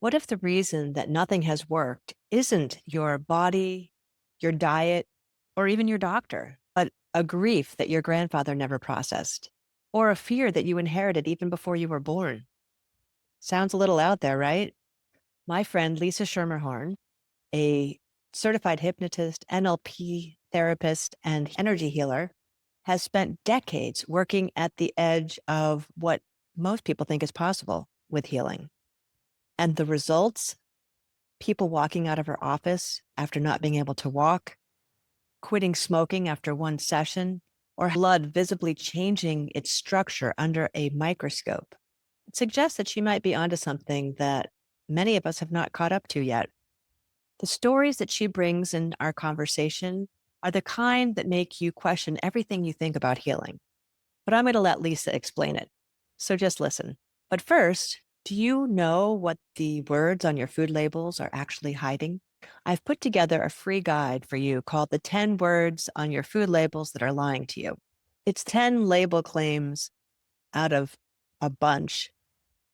What if the reason that nothing has worked isn't your body, your diet, or even your doctor, but a grief that your grandfather never processed, or a fear that you inherited even before you were born? Sounds a little out there, right? My friend Lisa Schermerhorn, a certified hypnotist, NLP therapist, and energy healer, has spent decades working at the edge of what most people think is possible with healing. And the results, people walking out of her office after not being able to walk, quitting smoking after one session, or blood visibly changing its structure under a microscope. It suggests that she might be onto something that many of us have not caught up to yet. The stories that she brings in our conversation are the kind that make you question everything you think about healing. But I'm going to let Lisa explain it. So just listen. But first, do you know what the words on your food labels are actually hiding? I've put together a free guide for you called The 10 Words on Your Food Labels That Are Lying to You. It's 10 label claims out of a bunch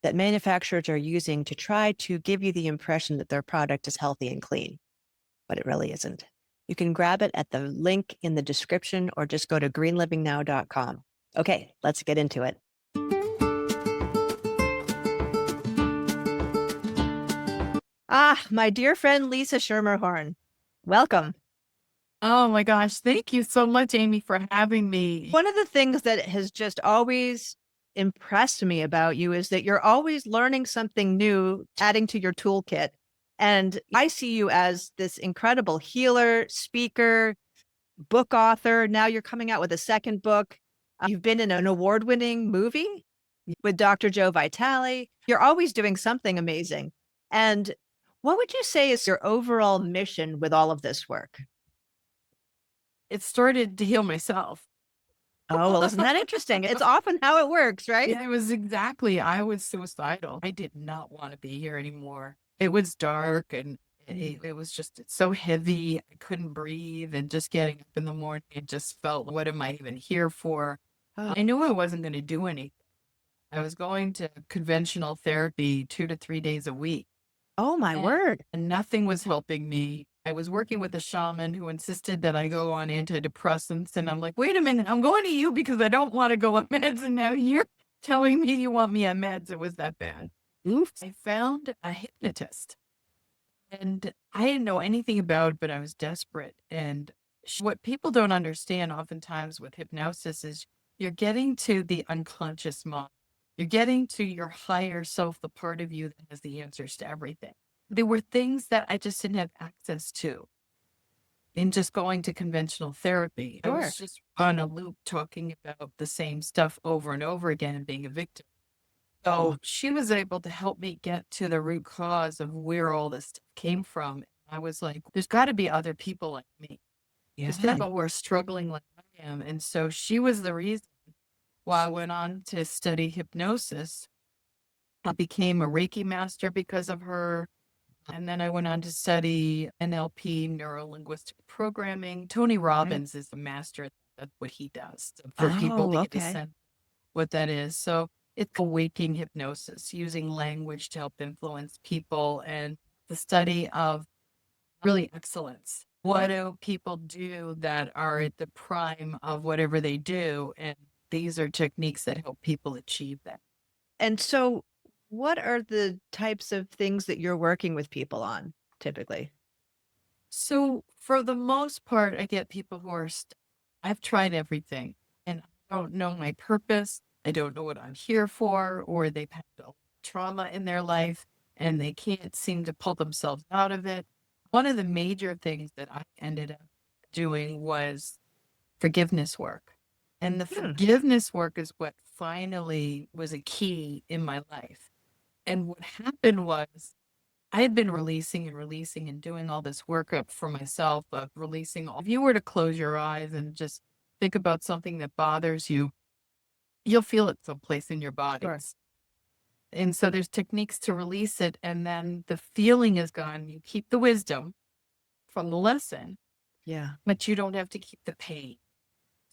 that manufacturers are using to try to give you the impression that their product is healthy and clean, but it really isn't. You can grab it at the link in the description or just go to greenlivingnow.com. Okay, let's get into it. My dear friend Lisa Schermerhorn, welcome. Oh my gosh. Thank you so much, Amy, for having me. One of the things that has just always impressed me about you is that you're always learning something new, adding to your toolkit. And I see you as this incredible healer, speaker, book author. Now you're coming out with a second book. You've been in an award-winning movie with Dr. Joe Vitale. You're always doing something amazing. And what would you say is your overall mission with all of this work? It started to heal myself. Oh, well, isn't that interesting? It's often how it works, right? Yeah, I was suicidal. I did not want to be here anymore. It was dark and it was just so heavy. I couldn't breathe. And just getting up in the morning, it just felt, what am I even here for? Oh, I knew I wasn't going to do anything. I was going to conventional therapy 2 to 3 days a week. oh my And word. nothing was helping me. I was working with a shaman who insisted that I go on antidepressants. And I'm like, wait a minute, I'm going to you because I don't want to go on meds. And now you're telling me you want me on meds. It was that bad. Oops. I found a hypnotist and I didn't know anything about it, but I was desperate. And what people don't understand oftentimes with hypnosis is you're getting to the unconscious mind. You're getting to your higher self, the part of you that has the answers to everything. There were things that I just didn't have access to in just going to conventional therapy. I Sure. was just on a loop talking about the same stuff over and over again and being a victim. So she was able to help me get to the root cause of where all this stuff came from. I was like, there's got to be other people like me. Yeah. There's people who are struggling like I am. And so she was the reason why I went on to study hypnosis. I became a Reiki master because of her. And then I went on to study NLP, neuro linguistic programming. Tony Okay. Robbins is the master. That's what he does for people Oh, to get a okay. sense what that is. So it's awakening hypnosis, using language to help influence people and the study of really excellence. What do people do that are at the prime of whatever they do? And these are techniques that help people achieve that. And so, what are the types of things that you're working with people on typically? So for the most part, I get people who are, I've tried everything and I don't know my purpose. I don't know what I'm here for, or they've had a trauma in their life and they can't seem to pull themselves out of it. One of the major things that I ended up doing was forgiveness work. And the Hmm. forgiveness work is what finally was a key in my life. And what happened was I had been releasing and releasing and doing all this work up for myself of releasing. If you were to close your eyes and just think about something that bothers you, you'll feel it someplace in your Sure. bodies. And so there's techniques to release it. And then the feeling is gone. You keep the wisdom from the lesson, Yeah. but you don't have to keep the pain.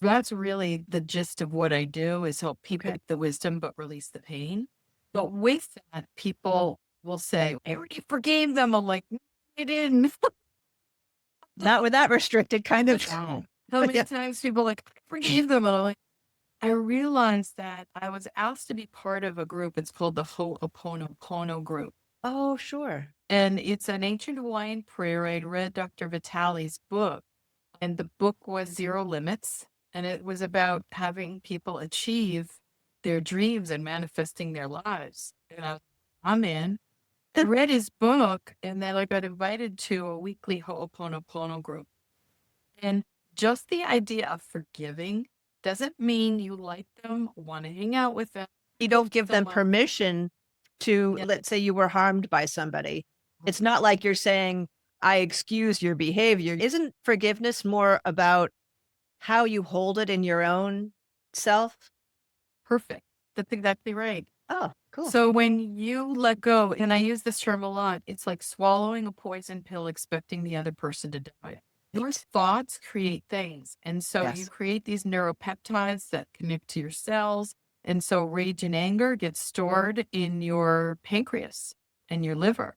That's really the gist of what I do is help people Okay. get the wisdom, but release the pain. But with that, people will say, I already forgave them. I'm like, "No, I didn't." Not with that restricted kind of. Wow. How many Yeah. times people like, I forgave them? And I'm like, I realized that I was asked to be part of a group. It's called the Ho'oponopono group. Oh, sure. And it's an ancient Hawaiian prayer. I read Dr. Vitale's book, and the book was Zero Limits. And it was about having people achieve their dreams and manifesting their lives. And I'm in. I read his book, and then I got invited to a weekly Ho'oponopono group. And just the idea of forgiving doesn't mean you like them, want to hang out with them. You don't give them Someone, permission to, yeah, let's say you were harmed by somebody. It's not like you're saying, I excuse your behavior. Isn't forgiveness more about how you hold it in your own self? perfect. That's exactly right. Oh, cool. So when you let go, and I use this term a lot, it's like swallowing a poison pill, expecting the other person to die. Your thoughts create things. And so you Yes. create these neuropeptides that connect to your cells. And so rage and anger gets stored in your pancreas and your liver.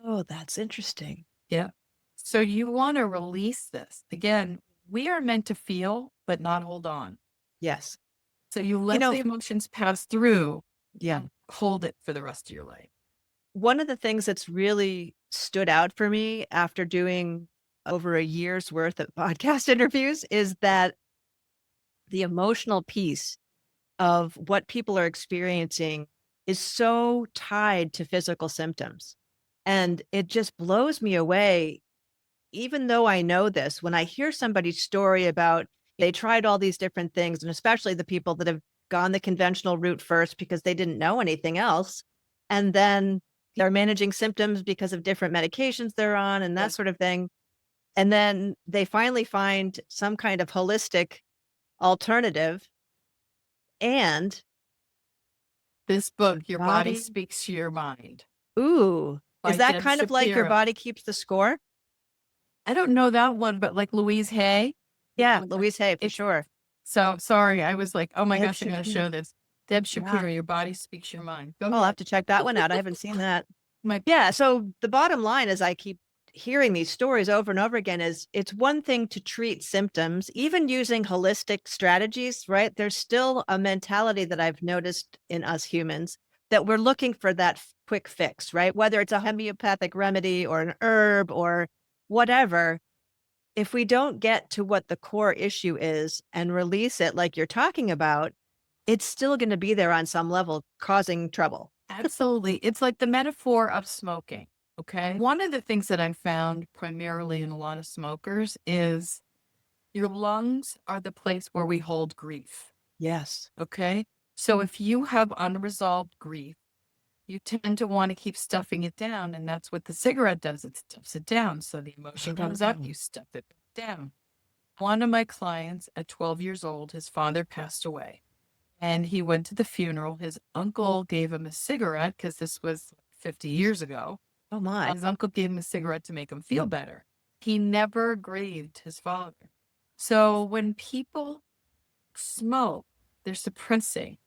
Oh, that's interesting. Yeah. So you want to release this. Again, we are meant to feel, but not hold on. Yes. So you You let know, the emotions pass through, yeah. hold it for the rest of your life. One of the things that's really stood out for me after doing over a year's worth of podcast interviews is that the emotional piece of what people are experiencing is so tied to physical symptoms. And it just blows me away, even though I know this, when I hear somebody's story about they tried all these different things, and especially the people that have gone the conventional route first because they didn't know anything else. And then they're managing symptoms because of different medications they're on and that Yeah. sort of thing. And then they finally find some kind of holistic alternative. And This the book, Your Body body, Speaks to Your Mind ooh, is by that Deb kind of like your Shapiro. body keeps the score? I don't know that one, but like Louise Hay. Yeah, Louise Hay, for It's sure. so sorry. I was like, oh my Deb gosh, I gotta Shapiro. show this. Deb Yeah. Shapiro, Your Body Speaks Your Mind. Go I'll have ahead. to check that one out. I haven't seen that. My Yeah. So the bottom line is I keep hearing these stories over and over again is it's one thing to treat symptoms, even using holistic strategies, right? There's still a mentality that I've noticed in us humans that we're looking for that quick fix, right? Whether it's a homeopathic remedy or an herb or whatever, if we don't get to what the core issue is and release it like you're talking about, it's still going to be there on some level, causing trouble. Absolutely. It's like the metaphor of smoking. Okay. One of the things that I found primarily in a lot of smokers is your lungs are the place where we hold grief. Yes. Okay. So if you have unresolved grief, you tend to want to keep stuffing it down. And that's what the cigarette does. It stuffs it down. So the emotion comes up, you stuff it down. One of my clients at 12 years old, his father passed away. And he went to the funeral. His uncle gave him a cigarette because this was 50 years ago. Oh my. His uncle gave him a cigarette to make him feel better. He never grieved his father. So when people smoke, they're suppressing.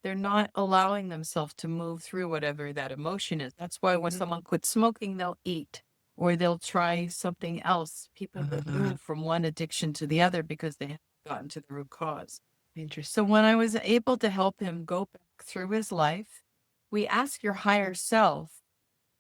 They're not allowing themselves to move through whatever that emotion is. That's why when someone quits smoking, they'll eat or they'll try something else. People will move from one addiction to the other because they haven't gotten to the root cause. Interesting. So when I was able to help him go back through his life, we ask your higher self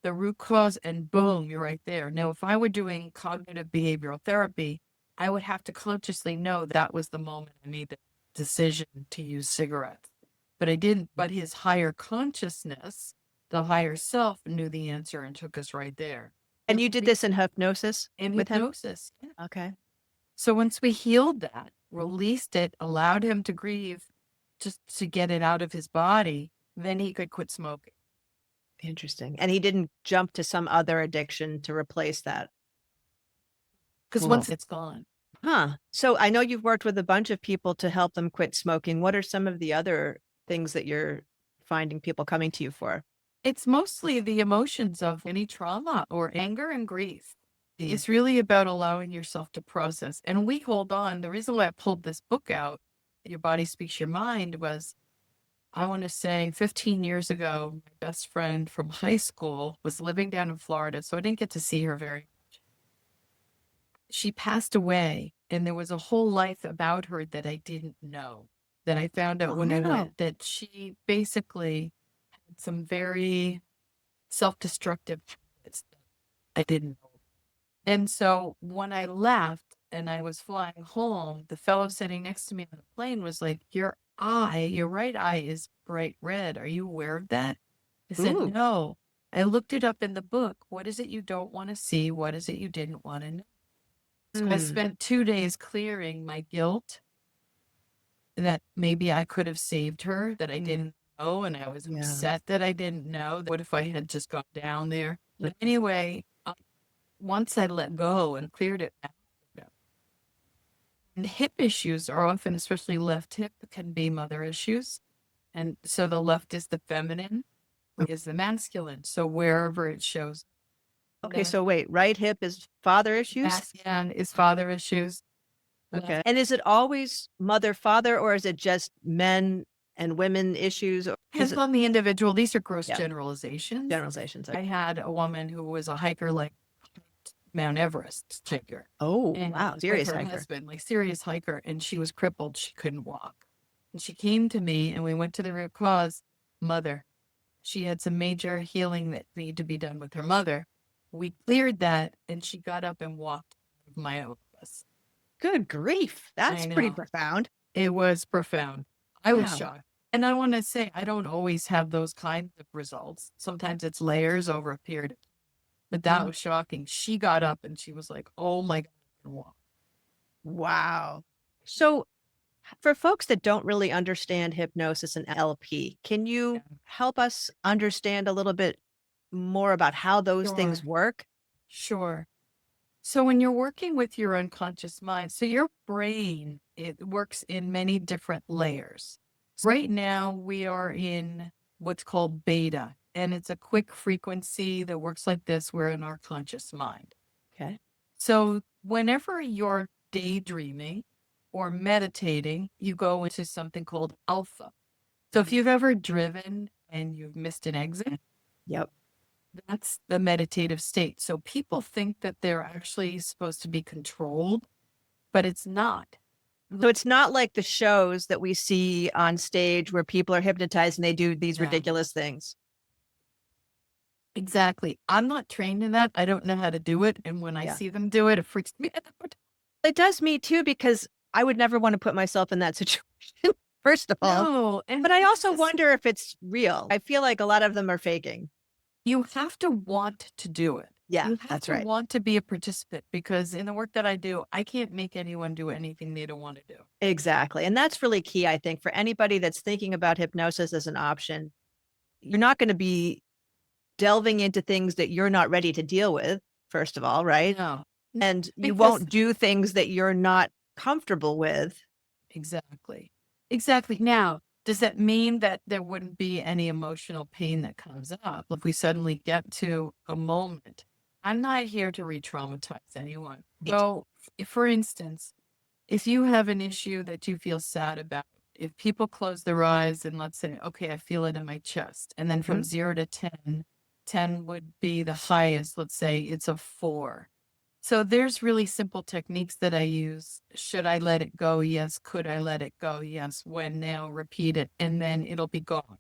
the root cause and boom, you're right there. Now, if I were doing cognitive behavioral therapy, I would have to consciously know that was the moment I made the decision to use cigarettes. But I didn't. But his higher consciousness, the higher self, knew the answer and took us right there. And you did this in hypnosis In with him? hypnosis. Yeah. Okay. So once we healed that, released it, allowed him to grieve just to get it out of his body, then he could quit smoking. Interesting. And he didn't jump to some other addiction to replace that. Because Cool. once it's gone. Huh. So I know you've worked with a bunch of people to help them quit smoking. What are some of the other things that you're finding people coming to you for? It's mostly the emotions of any trauma or anger and grief. Mm. It's really about allowing yourself to process. And we hold on. The reason why I pulled this book out, Your Body Speaks Your Mind, was I want to say 15 years ago, my best friend from high school was living down in Florida, so I didn't get to see her very. She passed away, and there was a whole life about her that I didn't know. That I found out when I Wow. went, that she basically had some very self-destructive habits that I didn't know. And so when I left and I was flying home, the fellow sitting next to me on the plane was like, your right eye is bright red. Are you aware of that? I said, Ooh. no. I looked it up in the book. What is it you don't want to see? What is it you didn't want to know? So I Hmm. spent 2 days clearing my guilt that maybe I could have saved her, that I didn't know. And I was Yeah. upset that I didn't know. What if I had just gone down there? But anyway, once I let go and cleared it out, and hip issues are often, especially left hip, can be mother issues. And so the left is the feminine, is the masculine. So wherever it shows, Okay, the so wait, right hip is father issues? masculine is father issues. Okay. And is it always mother, father, or is it just men and women issues? Or is Depends it, on the individual. These are gross yeah, generalizations. generalizations? I had a woman who was a hiker, like Mount Everest hiker, Oh, and wow. with Serious her hiker. husband, like serious hiker, and she was crippled. She couldn't walk. And she came to me and we went to the root cause, mother. She had some major healing that needed to be done with her mother. We cleared that and she got up and walked out of my office. Good grief. That's I pretty know. profound. It was profound. I was Wow. shocked. And I want to say, I don't always have those kinds of results. Sometimes it's layers over a period. But that Mhm. was shocking. She got up and she was like, oh my God, I can walk. Wow. So, for folks that don't really understand hypnosis and LP, can Yeah, you help us understand a little bit more about how those things sure. work? Sure. So when you're working with your unconscious mind, so your brain, it works in many different layers. Right now, we are in what's called beta, and it's a quick frequency that works like this. We're in our conscious mind. Okay. So whenever you're daydreaming or meditating, you go into something called alpha. So if you've ever driven and you've missed an exit, Yep. that's the meditative state. So people think that they're actually supposed to be controlled, but it's not. So it's not like the shows that we see on stage where people are hypnotized and they do these Yeah, ridiculous things. exactly. I'm not trained in that. I don't know how to do it. And when I Yeah. see them do it, it freaks me out. It does me too, because I would never want to put myself in that situation, first of all. No, But and I it's also just, wonder if it's real. I feel like a lot of them are faking. you have to want to do it. Yeah, You have that's to right. want to be a participant because in the work that I do, I can't make anyone do anything they don't want to do. Exactly. And that's really key, I think, for anybody that's thinking about hypnosis as an option. You're not going to be delving into things that you're not ready to deal with, first of all, right? No, And you because won't do things that you're not comfortable with. exactly. Exactly. Now, does that mean that there wouldn't be any emotional pain that comes up if we suddenly get to a moment? I'm not here to re traumatize anyone. Right. So, for instance, if you have an issue that you feel sad about, if people close their eyes and let's say, okay, I feel it in my chest, and then from Mhm. 0 to 10, 10 would be the highest, let's say it's a 4. So there's really simple techniques that I use. Should I let it go? Yes. Could I let it go? Yes. When now, repeat it, and then it'll be gone.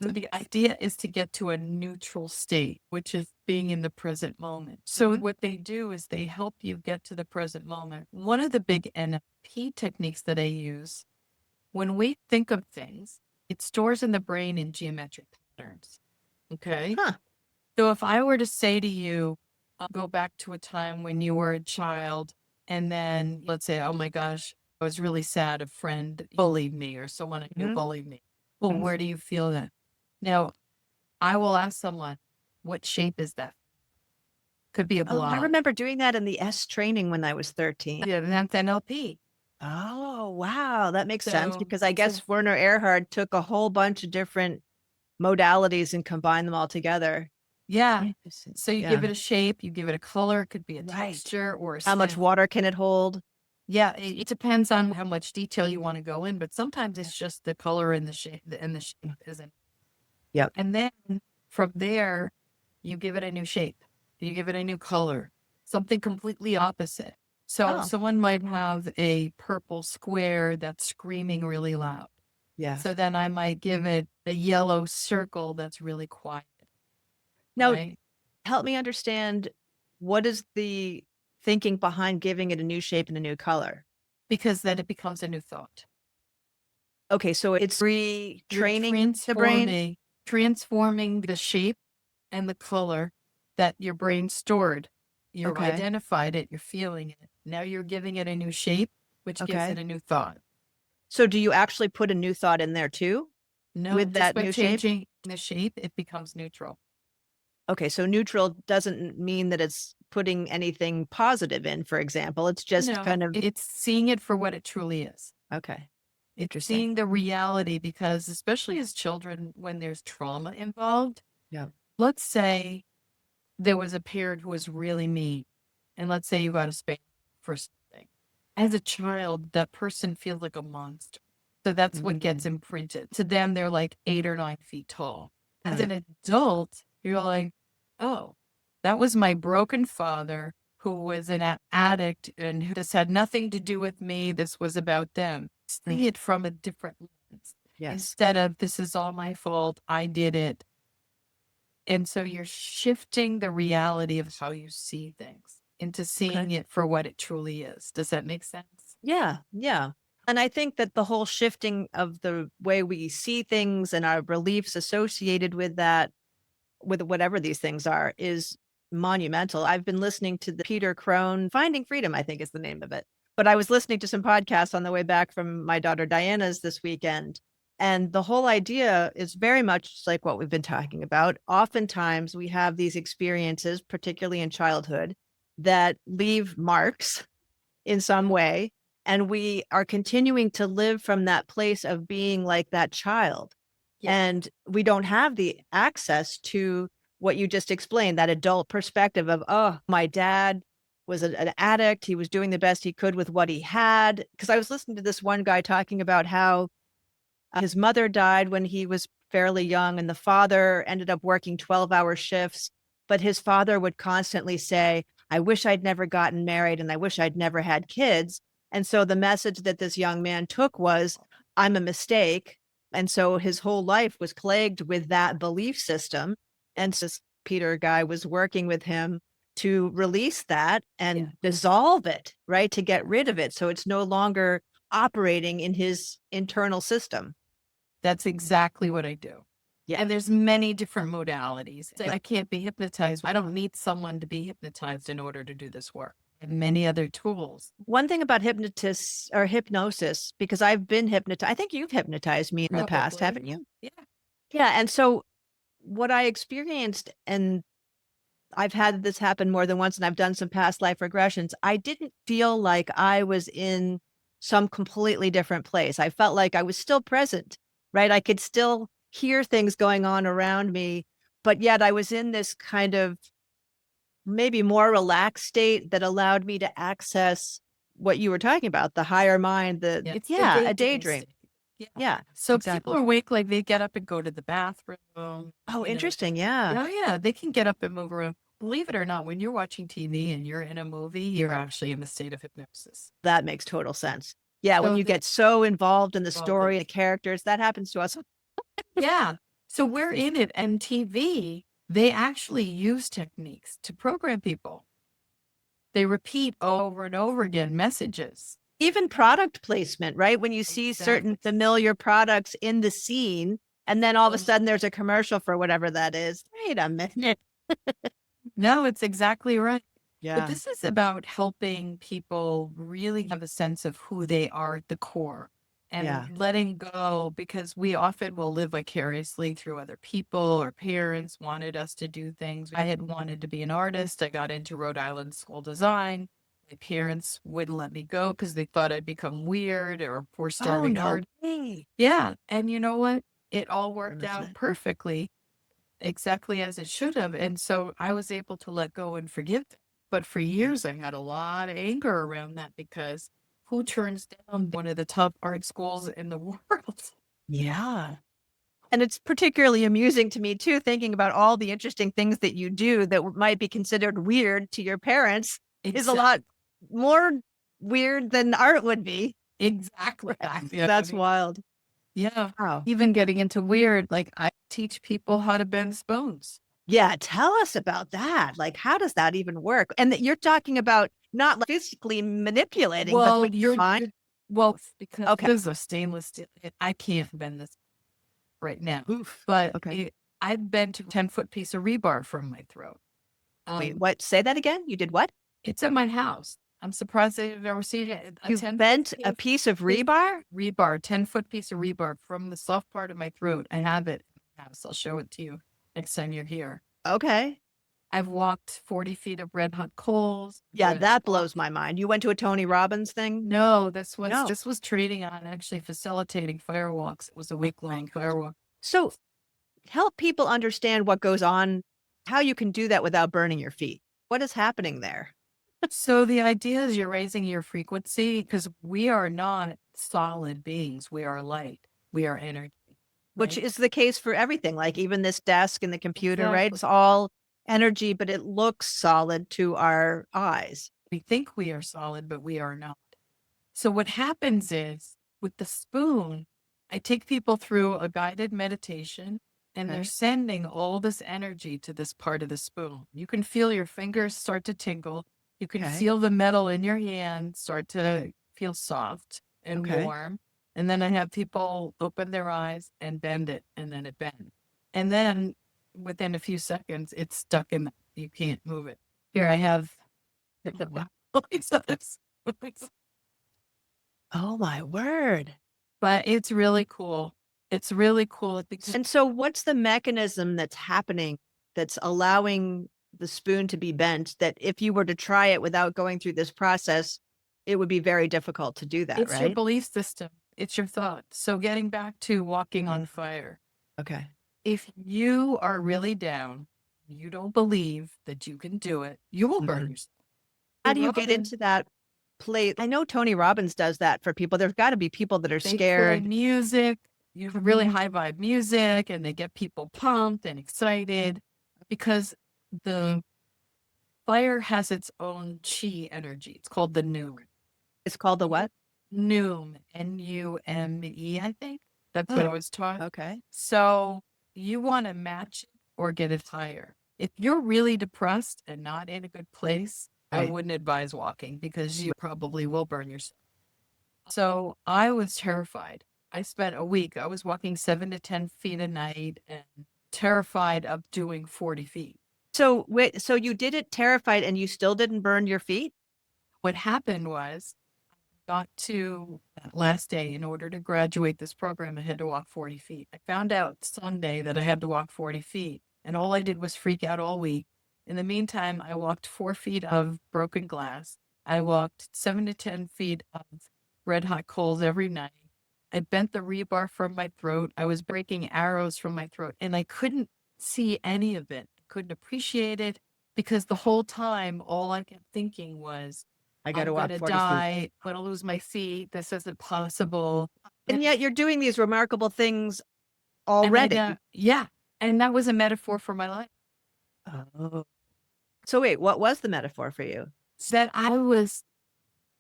So the idea is to get to a neutral state, which is being in the present moment. So what they do is they help you get to the present moment. One of the big NLP techniques that I use, when we think of things, it stores in the brain in geometric patterns. Okay. Huh. So if I were to say to you, go back to a time when you were a child, and then let's say, oh my gosh, I was really sad, a friend bullied me or someone I knew Mhm. bullied me. Well, where do you feel that? Now, I will ask someone, what shape is that? Could be a Oh, I blob. remember doing that in the S training when I was 13. Yeah, and that's NLP. Oh, wow. That makes sense, So because I it's a, guess Werner Erhard took a whole bunch of different modalities and combined them all together. yeah. Interesting. So you give Yeah. it a shape, you give it a color, it could be a Right. texture or a How much sound. water can it hold? Yeah, it depends on how much detail you want to go in, but sometimes it's just the color and the shape isn't. Yep. And then from there, you give it a new shape. You give it a new color, something completely opposite. So Oh, someone might have a purple square that's screaming really loud. yes. So then I might give it a yellow circle that's really quiet, Now, right? help me understand, what is the thinking behind giving it a new shape and a new color? Because then it becomes a new thought. Okay, so it's You're retraining the brain? transforming the shape and the color that your brain stored. You've Okay. identified it, you're feeling it. Now you're giving it a new shape, which gives it Okay. a new thought. So do you actually put a new thought in there too No, with just that by new shape? changing the shape, it becomes neutral. Okay, so neutral doesn't mean that it's putting anything positive in, for example. It's just No, kind of it's seeing it for what it truly is. okay. It's Interesting. seeing the reality because, especially as children, when there's trauma involved, Yeah. let's say there was a parent who was really mean, and let's say you got a spank for something. As a child, that person feels like a monster. So that's what gets Mm, imprinted. To them, they're like 8 or 9 feet tall. As mm, an adult, you're like, oh, that was my broken father who was an addict and who this had nothing to do with me. This was about them. mm. See it from a different lens Yes. instead of this is all my fault. I did it. And so you're shifting the reality of how you see things into Okay. seeing it for what it truly is. Does that make sense? Yeah, yeah. And I think that the whole shifting of the way we see things and our beliefs associated with that, with whatever these things are, is monumental. I've been listening to the Peter Crone Finding Freedom, I think is the name of it. But I was listening to some podcasts on the way back from my daughter Diana's this weekend. And the whole idea is very much like what we've been talking about. Oftentimes we have these experiences, particularly in childhood, that leave marks in some way. And we are continuing to live from that place of being like that child. Yes. And we don't have the access to what you just explained, that adult perspective of, oh, my dad was an addict. He was doing the best he could with what he had. Because I was listening to this one guy talking about how his mother died when he was fairly young, and the father ended up working 12-hour shifts. But his father would constantly say, I wish I'd never gotten married and I wish I'd never had kids. And so the message that this young man took was, I'm a mistake. And so his whole life was plagued with that belief system. And so this Peter guy was working with him to release that Yeah. and dissolve it, right? To get rid of it. So it's no longer operating in his internal system. That's exactly what I do. Yeah. And there's many different modalities. I can't be hypnotized. I don't need someone to be hypnotized in order to do this work. And many other tools. One thing about hypnotists or hypnosis, because I've been hypnotized, I think you've hypnotized me in the past, Probably. haven't you? Yeah. Yeah. And so what I experienced, and I've had this happen more than once, and I've done some past life regressions, I didn't feel like I was in some completely different place. I felt like I was still present, right? I could still hear things going on around me, but yet I was in this kind of maybe more relaxed state that allowed me to access what you were talking about, the higher mind, Yeah. It's the yeah, a daydream daydream. state. Yeah. Yeah, So people exactly. are awake, like they get up and go to the bathroom, Oh, you know. interesting. Yeah, Yeah, yeah, they can get up and move around. Believe it or not, when you're watching TV and you're in a movie, you're actually in the state of hypnosis. that makes total sense. Yeah, when So you the get so involved in the well, the story, the characters, that happens to us. yeah. So we're in it, and TV, they actually use techniques to program people. They repeat over and over again messages. Even product placement, right? When you see certain Exactly. familiar products in the scene, and then all of a Um, sudden there's a commercial for whatever that is. Wait a minute. no, it's exactly right. But Yeah. this is about helping people really have a sense of who they are at the core Yeah. and letting go because we often will live vicariously through other people. Or parents wanted us to do things. I had wanted to be an artist. I got into Rhode Island school design. My parents wouldn't let me go because they thought I'd become weird or a poor Oh, starving no artist. way. Yeah. And you know what? It all worked Goodness out me. perfectly, exactly as it should have. And so I was able to let go and forgive them. But for years, I had a lot of anger around that because who turns down one of the top art schools in the world? Yeah. And it's particularly amusing to me too, thinking about all the interesting things that you do that might be considered weird to your parents is a lot Exactly. more weird than art would be. Exactly. Yeah, I That's mean, wild. yeah. Wow. Even getting into weird, like I teach people how to bend spoons. Yeah, tell us about that. Like, how does that even work? And that you're talking about not like physically manipulating, but Well, with your mind. well, because Okay. this is a stainless steel. I can't bend this right now, Oof. but Okay. I've bent a 10-foot piece of rebar from my throat. Wait, Um, what? Say that again. You did what? it's at my house. I'm surprised they've ever seen it. A You've 10-foot bent a piece of piece rebar? rebar, 10-foot piece of rebar from the soft part of my throat. I have it in my house. I'll show it to you next time you're here. Okay. I've walked 40 feet of red hot coals. Yeah, that blows my mind. You went to a Tony Robbins thing? No, No. this was training on actually facilitating firewalks. It was a week-long firewalk. So help people understand what goes on, how you can do that without burning your feet. What is happening there? So the idea is you're raising your frequency because we are not solid beings. We are light. We are energy, Which right? is the case for everything, like even this desk and the computer, right? Exactly. It's all energy, but it looks solid to our eyes. We think we are solid, but we are not. So what happens is with the spoon, I take people through a guided meditation and they're Okay. sending all this energy to this part of the spoon. You can feel your fingers start to tingle. You can Okay. feel the metal in your hand start to feel soft and Okay. warm. And then I have people open their eyes and bend it, and then it bends. And then within a few seconds, it's stuck in, you can't move it. Here I have Wow. these other spoons. Oh my word. But it's really cool. It's really cool because And so what's the mechanism that's happening that's allowing the spoon to be bent that if you were to try it without going through this process, it would be very difficult to do that, it's your right? belief system. It's your thought. So getting back to walking on fire, Okay. if you are really down, you don't believe that you can do it, you will burn Mhm. yourself. How The do you get Robin, into that place? I know Tony Robbins does that for people. There's got to be people that are they play scared. music, you have really high vibe music, and they get people pumped and excited because the fire has its own chi energy. It's called the noon. It's called the what? Noom, Nume, I think. That's what I Oh, was taught. okay. So you want to match it or get it higher. If you're really depressed and not in a good place, I Right. wouldn't advise walking because you probably will burn yourself. So I was terrified. I spent a week, I was walking 7 to 10 feet a night and terrified of doing 40 feet. So wait, so you did it terrified and you still didn't burn your feet? What happened was got to that last day in order to graduate this program, I had to walk 40 feet. I found out Sunday that I had to walk 40 feet, and all I did was freak out all week. In the meantime, I walked 4 feet of broken glass. I walked 7 to 10 feet of red hot coals every night. I bent the rebar from my throat. I was breaking arrows from my throat, and I couldn't see any of it. Couldn't appreciate it because the whole time, all I kept thinking was, I got to I'm walk gonna 40 feet. die. I'm gonna lose my feet. This isn't possible. And And yet you're doing these remarkable things and I already. yeah, and that was a metaphor for my life. Oh. So wait, what was the metaphor for you? So that I was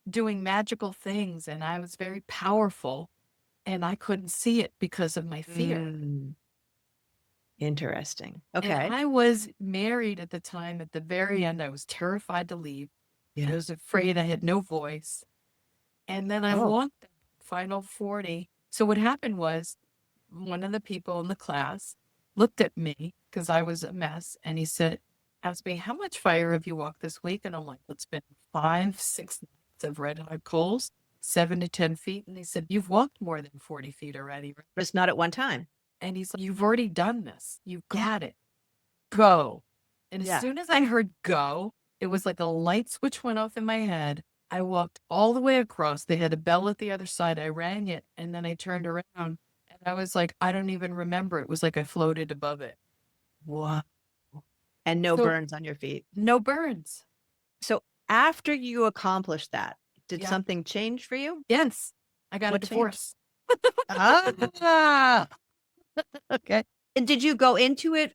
doing magical things and I was very powerful and I couldn't see it because of my fear. Mm, interesting. And Okay. I was married at the time. At the very end, I was terrified to leave. I Yeah. was afraid I had no voice. And then I Oh, walked the final 40. So what happened was one of the people in the class looked at me because I was a mess and he said, asked me, how much fire have you walked this week? And I'm like, it's been 5, 6 nights of red hot coals, 7 to 10 feet. And he said, you've walked more than 40 feet already, right? but it's not at one time. And he's like, you've already done this. You've Yeah. got it. Go. And as Yeah. soon as I heard go, it was like a light switch went off in my head. I walked all the way across. They had a bell at the other side. I rang it and then I turned around and I was like, I don't even remember. It was like I floated above it. Wow. And no So burns on your feet. no burns. So after you accomplished that, Did Yeah. something change for you? Yes. I got a What changed? divorce. Ah, okay. And did you go into it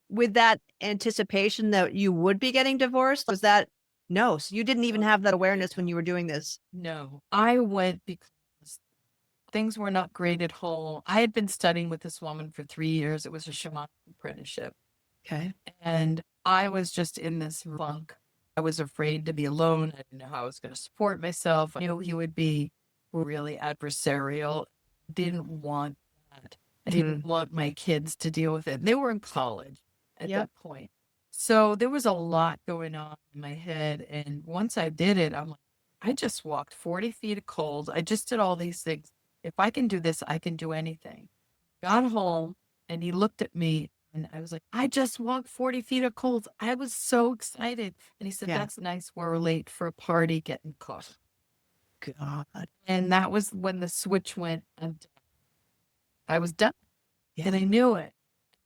with that anticipation that you would be getting divorced? Was that no? So you didn't even Oh, have that you awareness when know. you were doing this. No. I went because things were not great at home. I had been studying with this woman for 3 years. It was a shamanic apprenticeship. Okay. And I was just in this funk. I was afraid to be alone. I didn't know how I was going to support myself. I knew he would be really adversarial. Didn't want that. I Mhm. didn't want my kids to deal with it. They were in college at Yep. that point. So there was a lot going on in my head. And once I did it, I'm like, I just walked 40 feet of cold. I just did all these things. If I can do this, I can do anything. Got home and he looked at me and I was like, I just walked 40 feet of cold. I was so excited. And he said, Yeah. That's nice. We're late for a party getting caught. God. And that was when the switch went. And I was done. Yeah. And I knew it.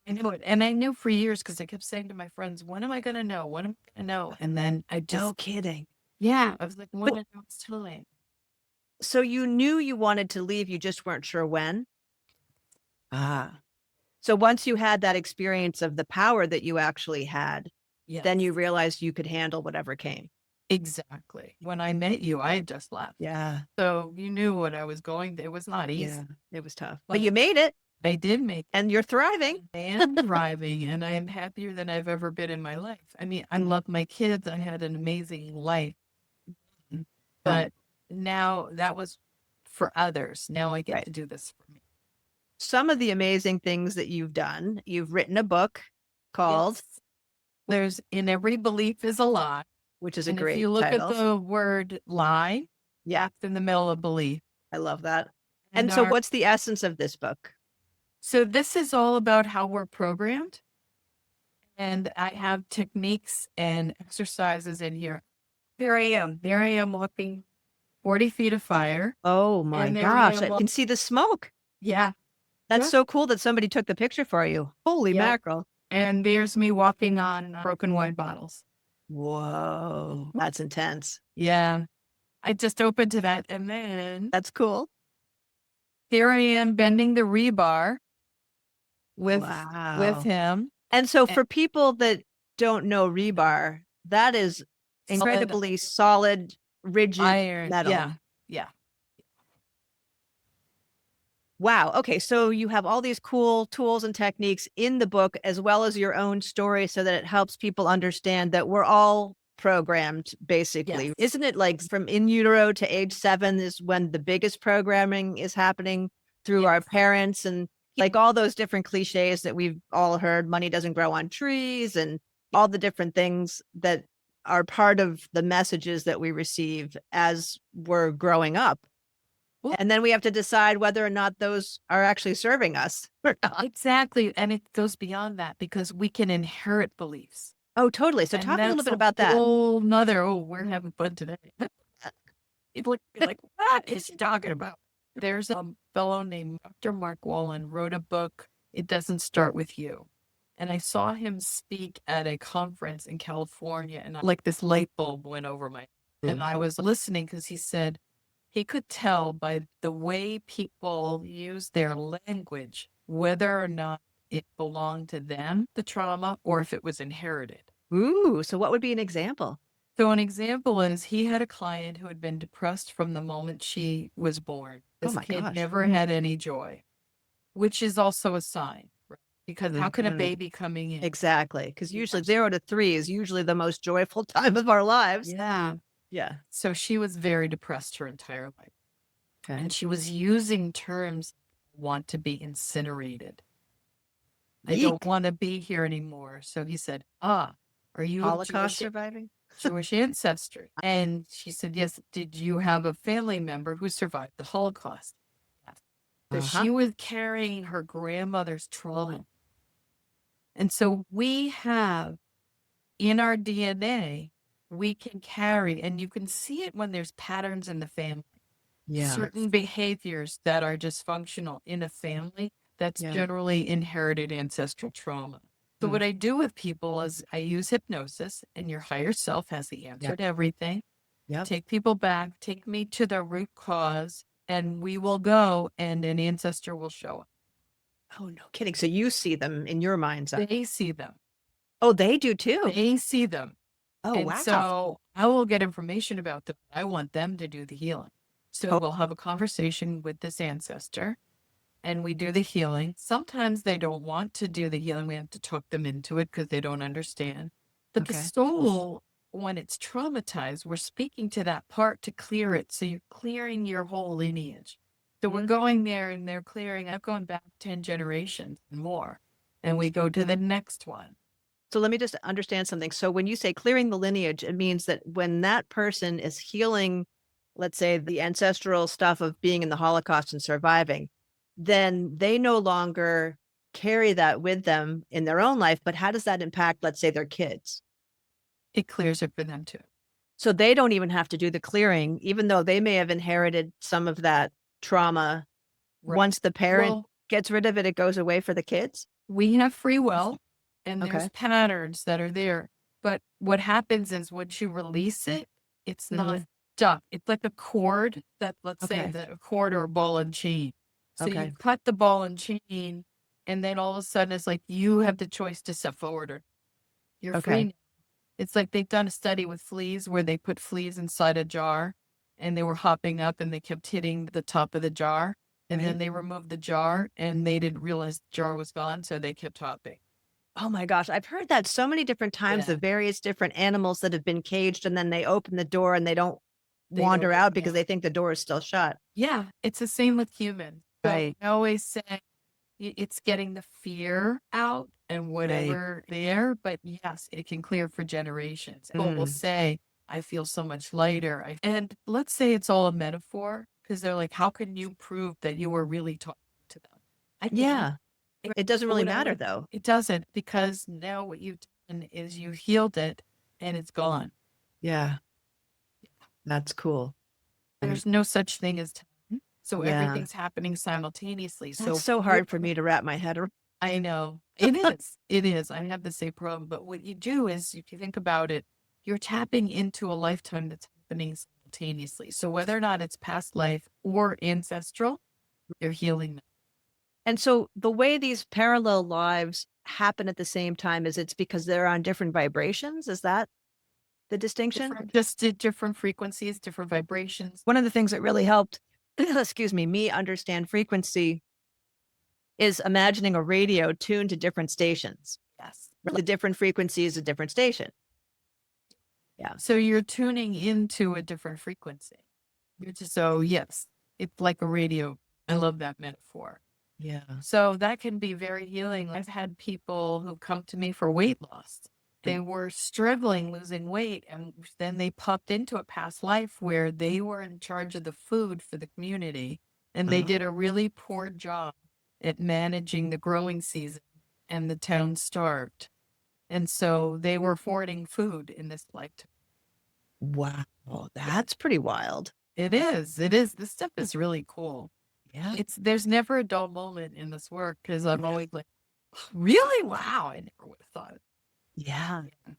I knew it. And I knew for years because I kept saying to my friends, when am I going to know? When am I going to know? And then I just, No kidding. yeah, I was like, when But I know it's too late. so you knew you wanted to leave, you just weren't sure when? Ah. So once you had that experience of the power that you actually had, then Yes, you realized you could handle whatever came. exactly. When I met you, I had just left. Yeah. So you knew what I was going. It was not easy, Yeah. It was tough. But but you made it I did make and you're thriving. I am thriving and I am happier than I've ever been in my life. I mean, I love my kids. I had an amazing life, Um, but now that was for others. Now I get right. to do this for me. Some of the amazing things that you've done, you've written a book called, Yes. There's in every belief is a lie. which is a And if you great look at title. the word lie, Yeah. that's in the middle of belief. I love that. And And so what's the essence of this book? so this is all about how we're programmed. And I have techniques and exercises in here. There I am. There I am walking 40 feet of fire. Oh my And there I gosh, am. I can see the smoke. Yeah. That's Yeah. so cool that somebody took the picture for you. Holy Yep. mackerel. And there's me walking on broken wine bottles. Whoa, that's intense. Yeah. I just opened to that. And then That's cool. here I am bending the rebar with Wow. him. And so And for people that don't know rebar, that is solid incredibly solid, rigid iron. metal. Yeah. Yeah. Wow. Okay. So you have all these cool tools and techniques in the book, as well as your own story, so that it helps people understand that we're all programmed, basically. Yes. Isn't it like from in utero to age 7 is when the biggest programming is happening through our Yes. parents and like all those different cliches that we've all heard money doesn't grow on trees and all the different things that are part of the messages that we receive as we're growing up. Well, And then we have to decide whether or not those are actually serving us or not. exactly. And it goes beyond that because we can inherit beliefs. Oh, totally. So And talk a little that's bit a about that. whole nother, oh, we're having fun today. People would be like, what is she talking about? There's a fellow named Dr. Mark Wallen wrote a book, It Doesn't Start With You. And I saw him speak at a conference in California, and like this light bulb went over my, and I was listening because he said he could tell by the way people use their language whether or not it belonged to them, the trauma, or if it was inherited. Ooh, so what would be an example? So an example is he had a client who had been depressed from the moment she was born. Oh This my kid gosh. never had any joy, which is also a sign, right? Because how can a Mhm. baby coming in? Exactly. Because Yeah. usually 0 to 3 is usually the most joyful time of our lives. Yeah. Yeah. So she was very depressed her entire life. Okay. And she was using terms, want to be incinerated. I don't Yeek. want to be here anymore. So he said, are you of Holocaust surviving? Jewish ancestry? And she said, yes. Did you have a family member who survived the Holocaust? Yes. So she was carrying her grandmother's trauma. And so we have in our DNA, we can carry, and you can see it when there's patterns in the family. Yeah. Certain behaviors that are dysfunctional in a family, that's Yeah. generally inherited ancestral trauma. So what I do with people is I use hypnosis, and your higher self has the answer to everything. Yep. Take people back, take me to the root cause, and we will go and an ancestor will show up. Oh, no kidding. So you see them in your mind's eye. They see them. Oh, they do too. They see them. Oh, And wow. so I will get information about them. I want them to do the healing. So Oh, we'll have a conversation with this ancestor and we do the healing. Sometimes they don't want to do the healing. We have to talk them into it because they don't understand. But the okay. soul, when it's traumatized, we're speaking to that part to clear it. So you're clearing your whole lineage. So we're Mhm. going there and they're clearing. I've gone back 10 generations and more. And we go to the next one. So let me just understand something. So when you say clearing the lineage, it means that when that person is healing, let's say the ancestral stuff of being in the Holocaust and surviving, then they no longer carry that with them in their own life. But how does that impact, let's say, their kids? It clears it for them too. So they don't even have to do the clearing, even though they may have inherited some of that trauma. Right. Once the parent Well, gets rid of it, it goes away for the kids. we have free will and there's Okay. patterns that are there. But what happens is once you release it, it's not Mhm. stuck. It's like a cord that, let's say, Okay. a cord or a ball and chain. So you Okay. cut the ball and chain, and then all of a sudden it's like you have the choice to step forward or you're free Okay. now. It's like they've done a study with fleas where they put fleas inside a jar and they were hopping up and they kept hitting the top of the jar. And Right. then they removed the jar and they didn't realize the jar was gone. So they kept hopping. Oh my gosh, I've heard that so many different times, the Yeah. various different animals that have been caged and then they open the door and they don't They don't wander out open because out. they think the door is still shut. Yeah. It's the same with humans. So Right. I always say it's getting the fear out and Right. whatever there. But yes, it can clear for generations. People will Mm. say, I feel so much lighter. And let's say it's all a metaphor because they're like, how can you prove that you were really talking to them? I can't. Yeah. It doesn't really What I matter would, though. it doesn't because now what you've done is you healed it and it's gone. Yeah. That's cool. And There's no such thing as time. So yeah, everything's happening simultaneously. that's So so hard for me to wrap my head around. I know it is. It is. I have the same problem. But what you do is, if you think about it, you're tapping into a lifetime that's happening simultaneously. So whether or not it's past life or ancestral, you're healing them. And so the way these parallel lives happen at the same time is it's because they're on different vibrations. Is that the distinction? Different, just at different frequencies, different vibrations. One of the things that really helped, excuse me understand frequency is imagining a radio tuned to different stations. Yes. The different frequencies, a different station. Yeah. So you're tuning into a different frequency. You're just so yes, it's like a radio. I love that metaphor. Yeah. So that can be very healing. I've had people who come to me for weight loss. They were struggling losing weight, and then they popped into a past life where they were in charge of the food for the community, and they Uh-huh. did a really poor job at managing the growing season, and the town starved. And so they were hoarding food in this lifetime. Wow. Yeah, That's pretty wild. it is. It is. This stuff is really cool. Yeah. There's never a dull moment in this work because I'm always like, really? Wow. I never would have thought. Yeah. Yeah.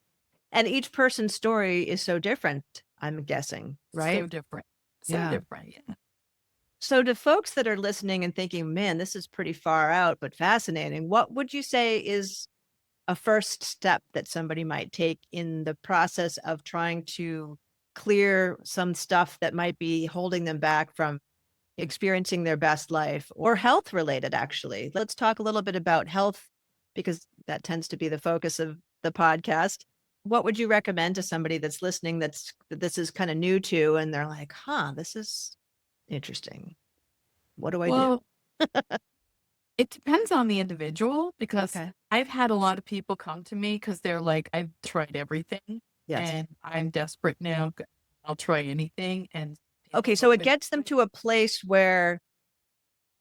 And each person's story is so different, I'm guessing, right? So different. So Yeah. different. Yeah. So to folks that are listening and thinking, man, this is pretty far out, but fascinating, what would you say is a first step that somebody might take in the process of trying to clear some stuff that might be holding them back from experiencing their best life or health related, actually? Let's talk a little bit about health because that tends to be the focus of the podcast. What would you recommend to somebody that's listening that this is kind of new to and they're like, huh, this is interesting. What do I do? Well, it depends on the individual because Okay. I've had a lot of people come to me because they're like, I've tried everything Yes. and I'm desperate now. I'll try anything. And people Okay. go So it in gets them to a place where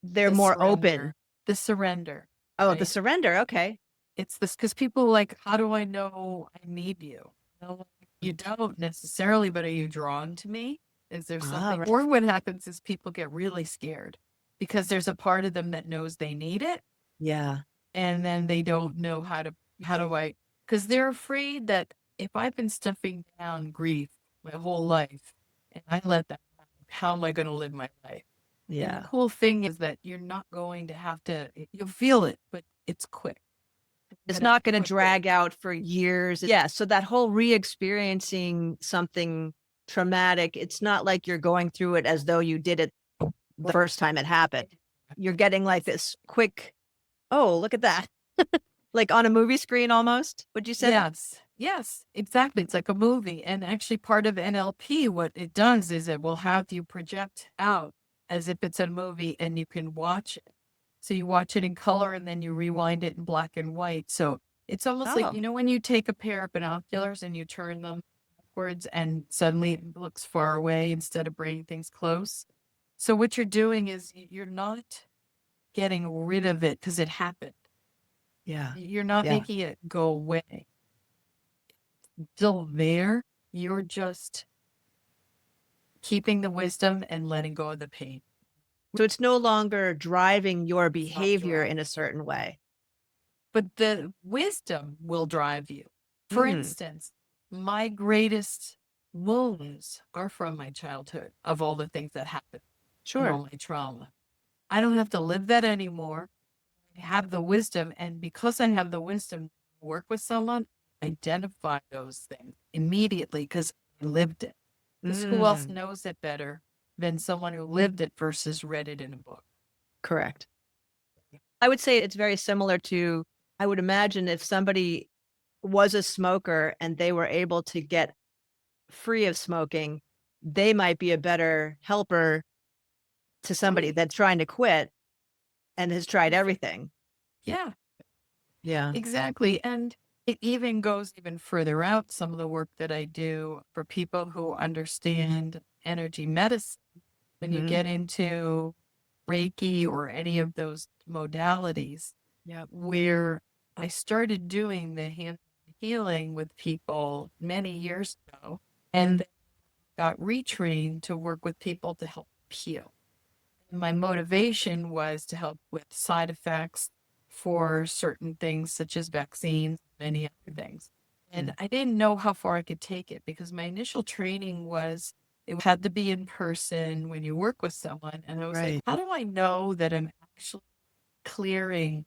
they're the more open. surrender, the surrender, Oh, the right? surrender. Okay. It's this because people are like, how do I know I need you? Well, you don't necessarily, but are you drawn to me? Is there Ah, something? right. Or what happens is people get really scared because there's a part of them that knows they need it. Yeah. And then they don't know how do I, because they're afraid that if I've been stuffing down grief my whole life, and I let that happen. How am I going to live my life? And the Yeah. cool thing is that you're not going to have to, you'll feel it, but it's quick. It's But a not going to quick break. drag out for years. Yeah. So that whole re-experiencing something traumatic, it's not like you're going through it as though you did it the first time it happened. You're getting like this quick, oh, look at that. Like on a movie screen almost, would you say? Yes. Yes, exactly. It's like a movie. And actually, part of NLP, what it does is it will have you project out as if it's a movie and you can watch it. So you watch it in color and then you rewind it in black and white. So it's almost like, Oh, when you take a pair of binoculars and you turn them backwards and suddenly it looks far away instead of bringing things close. So what you're doing is you're not getting rid of it because it happened. yeah. You're not Yeah. making it go away. Still there. You're just keeping the wisdom and letting go of the pain. So it's no longer driving your It's not behavior in driving a you, certain way. but the wisdom will drive you. For Mm, instance, my greatest wounds are from my childhood, of all the things that happened and sure. all my trauma. I don't have to live that anymore. I have the wisdom. And because I have the wisdom to work with someone, identify those things immediately because I lived it. Because who else Mm, knows it better than someone who lived it versus read it in a book? correct. I would say it's very similar to, I would imagine if somebody was a smoker and they were able to get free of smoking, they might be a better helper to somebody Right. that's trying to quit and has tried Perfect. everything. Yeah, Yeah. exactly. And it even goes even further out. Some of the work that I do for people who understand energy medicine, when you Hmm. get into Reiki or any of those modalities, Yep. where I started doing the hand healing with people many years ago and then got retrained to work with people to help heal. My motivation was to help with side effects for certain things such as vaccines, many other things. And Mm. I didn't know how far I could take it because my initial training was it had to be in person when you work with someone. And I was like, Right. how do I know that I'm actually clearing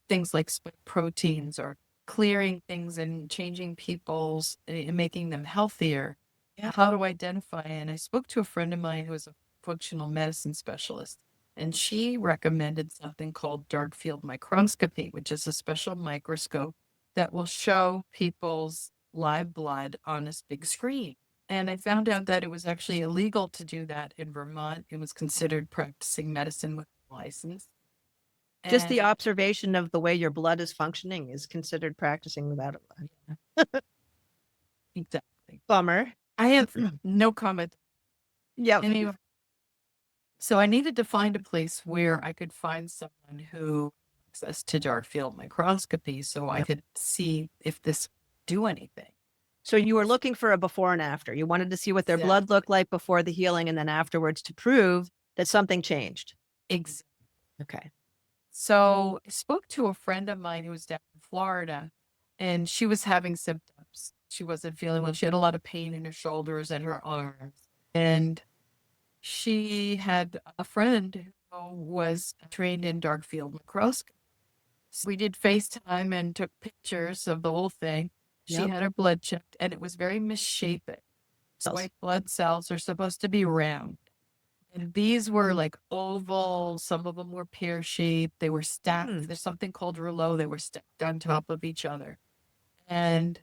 things like spike proteins or clearing things and changing people's and making them healthier? Yeah. How to identify? And I spoke to a friend of mine who was a functional medicine specialist, and she recommended something called dark field microscopy, which is a special microscope that will show people's live blood on this big screen. And I found out that it was actually illegal to do that in Vermont. It was considered practicing medicine with a license. Just the And observation of the way your blood is functioning is considered practicing without yeah, exactly. bummer. I have no comment. Yep. Anyway, so I needed to find a place where I could find someone who access to dark field microscopy so I Yep. could see if this do anything. So you were looking for a before and after. You wanted to see what their blood Exactly. looked like before the healing and then afterwards to prove that something changed. Exactly. Okay. So I spoke to a friend of mine who was down in Florida and she was having symptoms. She wasn't feeling well. She had a lot of pain in her shoulders and her arms. And she had a friend who was trained in dark field microscopy. So we did FaceTime and took pictures of the whole thing. She Yep. had her blood checked and it was very misshapen. Cells. White blood cells are supposed to be round. And these were like oval, some of them were pear shaped. They were stacked. Hmm. There's something called rouleau. They were stacked on top of each other. And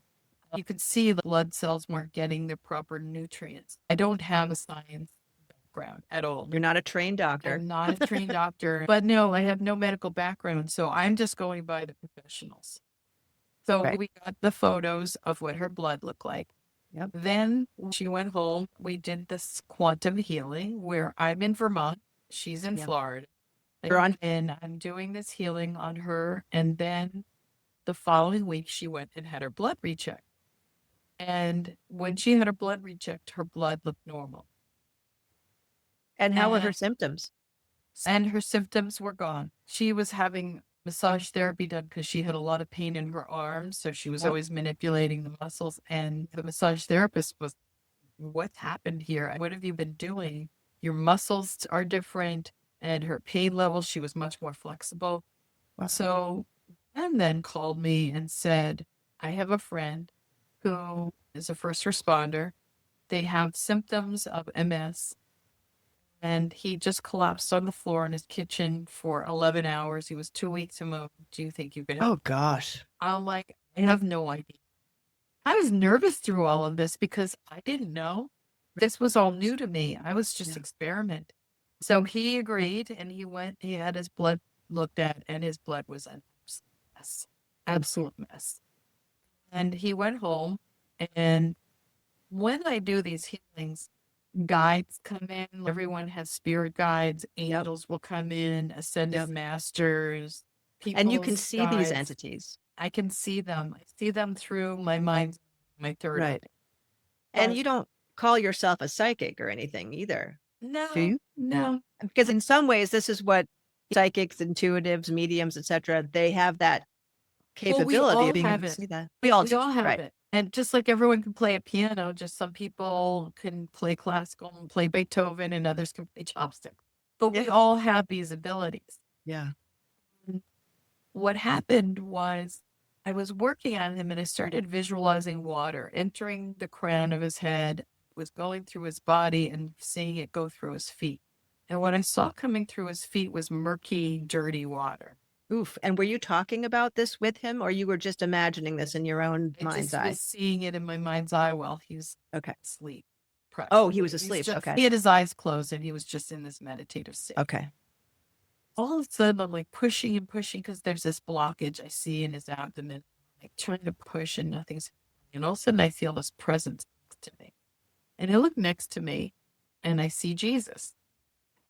you could see the blood cells weren't getting the proper nutrients. I don't have a science background at all. You're not a trained doctor. I'm not a trained doctor, but no, I have no medical background. So I'm just going by the professionals. So Right. we got the photos of what her blood looked like. Yep. Then when she went home, we did this quantum healing where I'm in Vermont, she's in Yep. Florida. You're on. And I'm doing this healing on her. And then the following week, she went and had her blood rechecked. And when she had her blood rechecked, her blood looked normal. And how were her And, symptoms? and her symptoms were gone. She was having massage therapy done because she had a lot of pain in her arms. So she was Yep. always manipulating the muscles. And the massage therapist was what happened here? What have you been doing? Your muscles are different, and her pain level, she was much more flexible. Wow. So, and then called me and said, I have a friend who is a first responder. They have symptoms of MS, and he just collapsed on the floor in his kitchen for 11 hours. He was 2 weeks removed. Do you think you could help? Oh gosh. I'm like, I have no idea. I was nervous through all of this because I didn't know. This was all new to me. I was just Yeah. experimenting. So he agreed and he had his blood looked at, and his blood was an mess, absolute mess. And he went home. And when I do these healings, guides come in. Everyone has spirit guides. Angels will come in, ascended Yep. masters, And you can people's see these guides. entities. I can see them. I see them through my mind, my third eye. Right. And But you don't call yourself a psychic or anything either, do no, you? no. Because in some ways, this is what psychics, intuitives, mediums, etc. They have that Well, we capability all of being able have to it. see that. We all We do, all have right? it. And just like everyone can play a piano, just some people can play classical and play Beethoven, and others can play chopsticks. But we Yeah. all have these abilities. Yeah. And what happened was I was working on him, and I started visualizing water entering the crown of his head, was going through his body, and seeing it go through his feet. And what I saw coming through his feet was murky, dirty water. Oof. And were you talking about this with him, or you were just imagining this in your own I mind's just eye? was seeing it in my mind's eye while he was Okay. asleep, Oh, he practically. was asleep. Okay. He had his eyes closed and he was just in this meditative state. Okay. All of a sudden, I'm like pushing and pushing because there's this blockage I see in his abdomen, like trying to push and nothing's. And all of a sudden, I feel this presence next to me. And I look next to me and I see Jesus.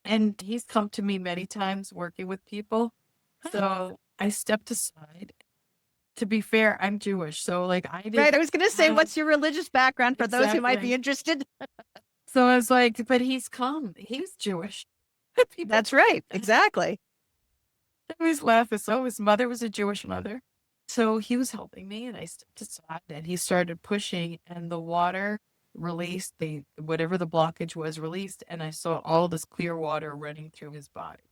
And he's come to me many times working with people. So I stepped aside. To be fair, I'm Jewish. So, like, I Right. didn't I was going to say, have what's your religious background for those who might be exactly. interested? So I was like, but he's come. He's Jewish. People That's right. Exactly. always laugh as though his mother was a Jewish mother. So he was helping me, and I stepped aside and he started pushing, and the water released, the whatever the blockage was released, and I saw all this clear water running through his body,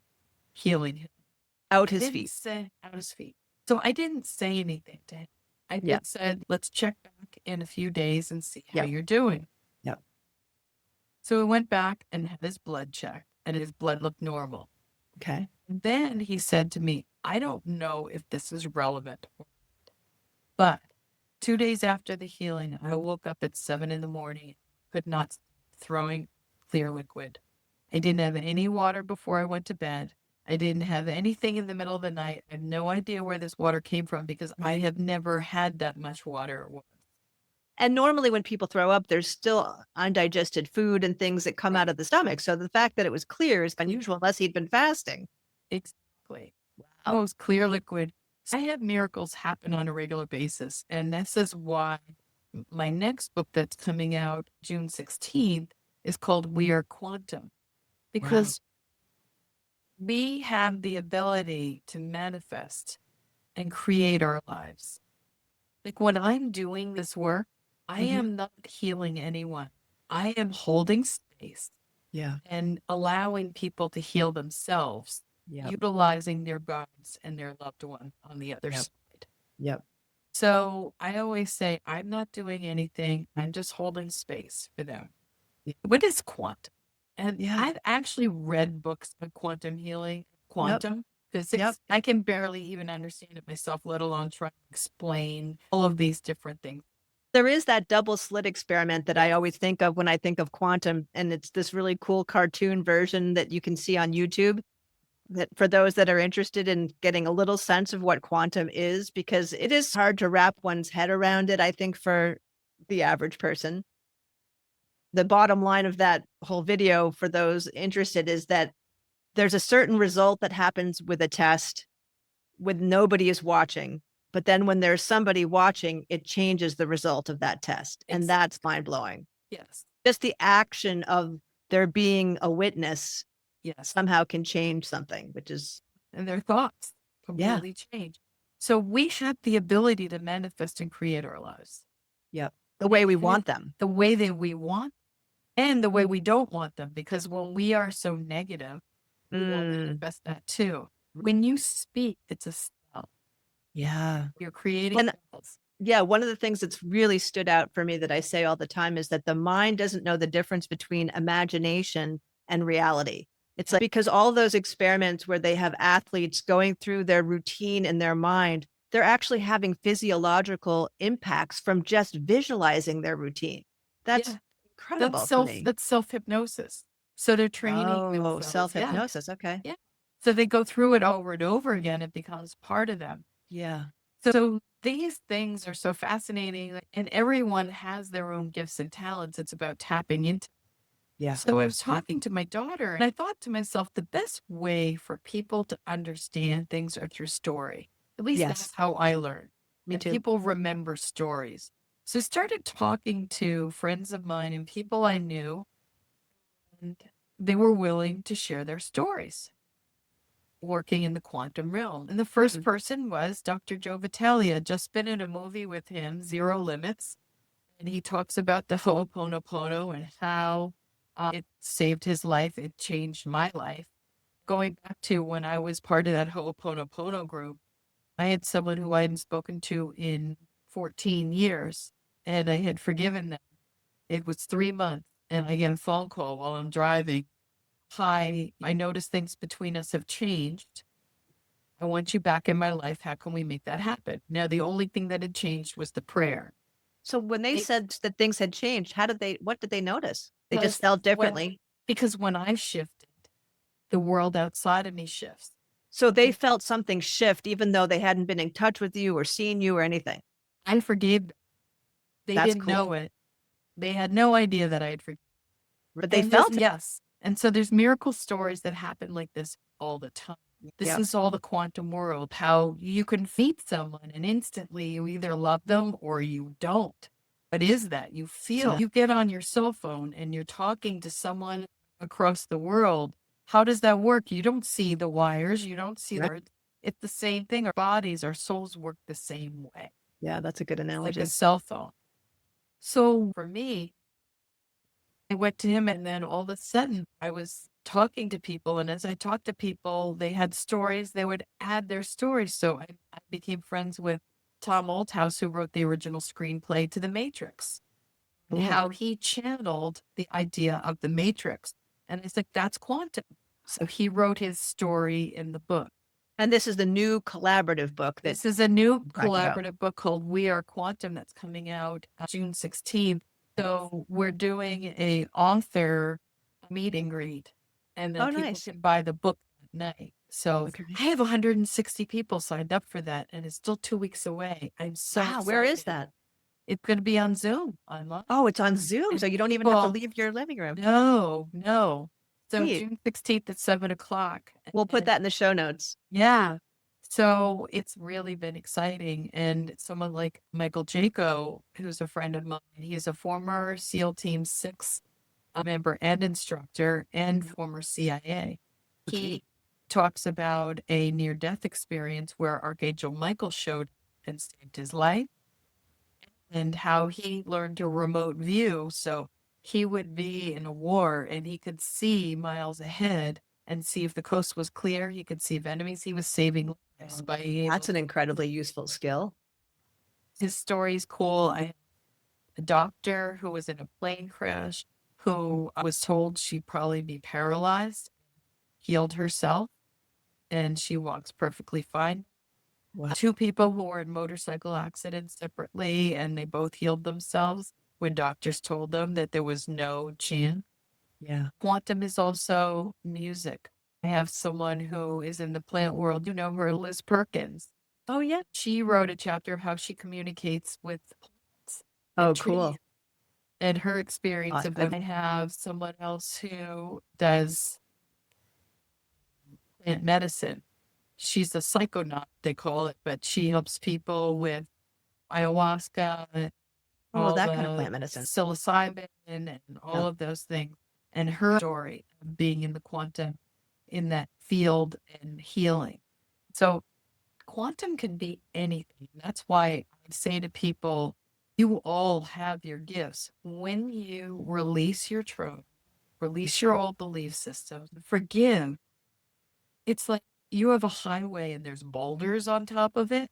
healing him. Out I his didn't feet. say out his feet. So I didn't say anything to him. I Yeah. just said, let's check back in a few days and see how Yeah. you're doing. Yeah. So we went back and had his blood checked, and his blood looked normal. Okay. Then he said to me, I don't know if this is relevant, but 2 days after the healing, I woke up at 7 in the morning, could not stop throwing clear liquid. I didn't have any water before I went to bed. I didn't have anything in the middle of the night. I have no idea where this water came from because I have never had that much water. And normally when people throw up, there's still undigested food and things that come out of the stomach. So the fact that it was clear is unusual unless he'd been fasting. Exactly. Wow. It was clear liquid. I have miracles happen on a regular basis. And this is why my next book that's coming out June 16th is called We Are Quantum, because we have the ability to manifest and create our lives. Like when I'm doing this work, I Mhm. am not healing anyone. I am holding space Yeah. and allowing people to heal themselves, Yep. utilizing their guides and their loved one on the other Yep. side. Yep. So I always say, I'm not doing anything. I'm just holding space for them. Yeah. What is quantum? And Yeah. I've actually read books on quantum healing, Yep. quantum physics. Yep. I can barely even understand it myself, let alone try to explain all of these different things. There is that double slit experiment that I always think of when I think of quantum. And it's this really cool cartoon version that you can see on YouTube, that for those that are interested in getting a little sense of what quantum is, because it is hard to wrap one's head around it, I think, for the average person. The bottom line of that whole video for those interested is that there's a certain result that happens with a test when nobody is watching. But then when there's somebody watching, it changes the result of that test. And that's mind blowing. Yes. Just the action of there being a witness Yes. somehow can change something, which is, And their thoughts completely change. So we have the ability to manifest and create our lives. yep, the way we want them. The way that we want. and the way we don't want them. Because when we are so negative, we will Mm, manifest that too. When you speak, it's a spell. yeah. You're creating And spells. yeah, one of the things that's really stood out for me that I say all the time is that the mind doesn't know the difference between imagination and reality. It's like because all those experiments where they have athletes going through their routine in their mind, they're actually having physiological impacts from just visualizing their routine. That's Yeah, incredible to me. that's self hypnosis. So they're training Oh, themselves. self Yeah, hypnosis. Okay. yeah. So they go through it over and over again. It becomes part of them. Yeah. So these things are so fascinating, and everyone has their own gifts and talents. It's about tapping into. Yeah. So I was talking to my daughter, and I thought to myself, the best way for people to understand things are through story. At least Yes. that's how I learn. Me And too. people remember stories. So I started talking to friends of mine and people I knew, and they were willing to share their stories working in the quantum realm. And the first Mhm. person was Dr. Joe Vitale. I'd just been in a movie with him, Zero Limits, and he talks about the Ho'oponopono and how it saved his life. It changed my life. Going back to when I was part of that Ho'oponopono group, I had someone who I hadn't spoken to in 14 years, and I had forgiven them. It was 3 months, and I get a phone call while I'm driving. Hi, I noticed things between us have changed. I want you back in my life. How can we make that happen? Now, the only thing that had changed was the prayer. So when they It, said that things had changed, what did they notice? They just because felt when differently. because when I shifted, the world outside of me shifts. So they And felt something shift even though they hadn't been in touch with you or seen you or anything. I forgave them. They That's didn't know cool. it. They had no idea that I had forgiven. But they And there's felt it. yes. And so there's miracle stories that happen like this all the time. This Yep. is all the quantum world, how you can meet someone and instantly you either love them or you don't. What is that? You feel Yeah. you get on your cell phone and you're talking to someone across the world. How does that work? You don't see the wires, you don't see Right. the it's the same thing. Our bodies, our souls work the same way. Yeah, that's a good It's like a analogy. cell phone. So for me, I went to him, and then all of a sudden, I was talking to people. And as I talked to people, they had stories, they would add their stories. So I became friends with Tom Althouse, who wrote the original screenplay to The Matrix, and Cool. how he channeled the idea of the Matrix. And it's like, that's quantum. So he wrote his story in the book. And this is the new collaborative book that This is a new you talked about. collaborative book called We Are Quantum that's coming out June 16th. So we're doing a author meet and greet, and then Oh, people nice. can buy the book that night. So Okay. I have 160 people signed up for that, and it's still 2 weeks away. I'm so Wow. Where is excited. that? It's going to be on Zoom online, Oh, it's on Zoom. and So you don't even have to people, leave your living room. no, no. So Sweet. June 16th at 7 o'clock, We'll put and that in the show notes. yeah. So it's really been exciting. And someone like Michael Jaco, who's a friend of mine, he's a former SEAL Team 6 member and instructor and former CIA. Okay. He talks about a near death experience where Archangel Michael showed and saved his life and how he learned a remote view. So he would be in a war and he could see miles ahead and see if the coast was clear. He could see if enemies. He was saving lives by being able That's an to. incredibly useful skill. His story's cool. I had a doctor who was in a plane crash who was told she'd probably be paralyzed, healed herself, and she walks perfectly fine. Wow. Two people who were in motorcycle accidents separately, and they both healed themselves when doctors told them that there was no chance. Yeah. Quantum is also music. I have someone who is in the plant world. You know her, Liz Perkins. Oh, yeah. She wrote a chapter of how she communicates with plants and Oh, trees cool. and her experience of I that. I have someone else who does plant medicine. She's a psychonaut, they call it, but she helps people with ayahuasca, oh, all that kind of the plant medicine. psilocybin, and Yeah. all of those things. And her story of being in the quantum in that field and healing. So quantum can be anything. That's why I say to people, You all have your gifts. When you release your trauma, release your old belief systems, forgive, it's like you have a highway and there's boulders on top of it.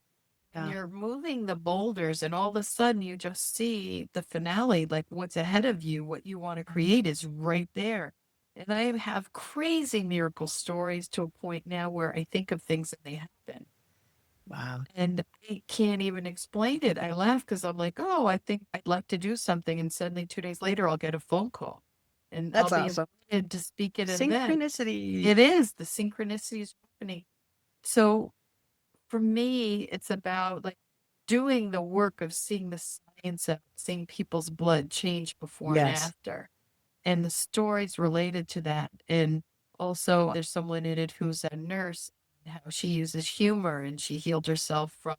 And Yeah. you're moving the boulders, and all of a sudden you just see the finale, like what's ahead of you, what you want to create is right there. And I have crazy miracle stories to a point now where I think of things and they happen. Wow. And I can't even explain it. I laugh because I'm like, oh, I think I'd like to do something. And suddenly 2 days later, I'll get a phone call and I'll That's be awesome. invited to speak at an event. Synchronicity. It is the synchronicity is happening. So for me, it's about like doing the work of seeing the science of seeing people's blood change before and Yes. after and the stories related to that. And also, there's someone in it who's a nurse, how she uses humor and she healed herself from